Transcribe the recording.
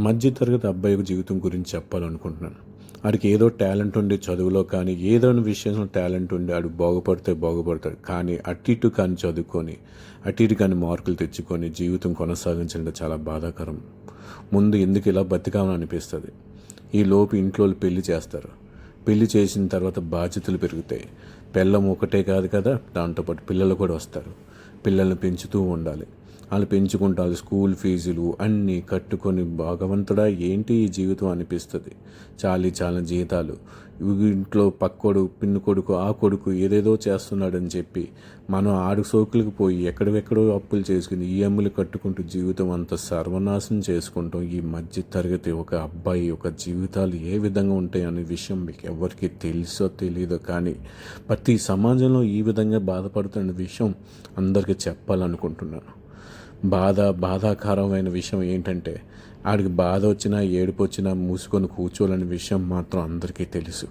మధ్య తరగతి అబ్బాయి జీవితం గురించి చెప్పాలనుకుంటున్నాను. ఆడికి ఏదో టాలెంట్ ఉండి చదువులో కానీ ఏదో విషయంలో టాలెంట్ ఉండి ఆడు బాగుపడితే బాగుపడతాడు. కానీ అటు ఇటు కానీ చదువుకొని అటు ఇటు కానీ మార్కులు తెచ్చుకొని జీవితం కొనసాగించడం చాలా బాధాకరం. ముందు ఎందుకు ఇలా బతికామని అనిపిస్తుంది. ఈ లోపు ఇంట్లో వాళ్ళు పెళ్లి చేస్తారు. పెళ్లి చేసిన తర్వాత బాధ్యతలు పెరుగుతాయి. పెళ్ళం ఒకటే కాదు కదా, దాంతోపాటు పిల్లలు కూడా వస్తారు. పిల్లల్ని పెంచుతూ ఉండాలి. వాళ్ళు పెంచుకుంటారు. స్కూల్ ఫీజులు అన్నీ కట్టుకొని భగవంతుడా ఏంటి ఈ జీవితం అనిపిస్తుంది. చాలా జీతాలు, ఇంట్లో పక్కోడు పిన్ని కొడుకు ఆ కొడుకు ఏదేదో చేస్తున్నాడని చెప్పి మనం ఆడు సోకులకు పోయి ఎక్కడెక్కడో అప్పులు చేసుకుని ఈఎంఐలు కట్టుకుంటూ జీవితం అంతా సర్వనాశనం చేసుకుంటాం. ఈ మధ్య తరగతి ఒక అబ్బాయి ఒక జీవితాలు ఏ విధంగా ఉంటాయి అనే విషయం మీకు ఎవరికి తెలుసో తెలీదో, కానీ ప్రతి సమాజంలో ఈ విధంగా బాధపడుతున్న విషయం అందరికీ చెప్పాలనుకుంటున్నాను. బాధాకరమైన విషయం ఏంటంటే ఆడికి బాధ వచ్చినా ఏడుపు వచ్చినా మూసుకొని కూర్చోవాలనే విషయం మాత్రం అందరికీ తెలుసు.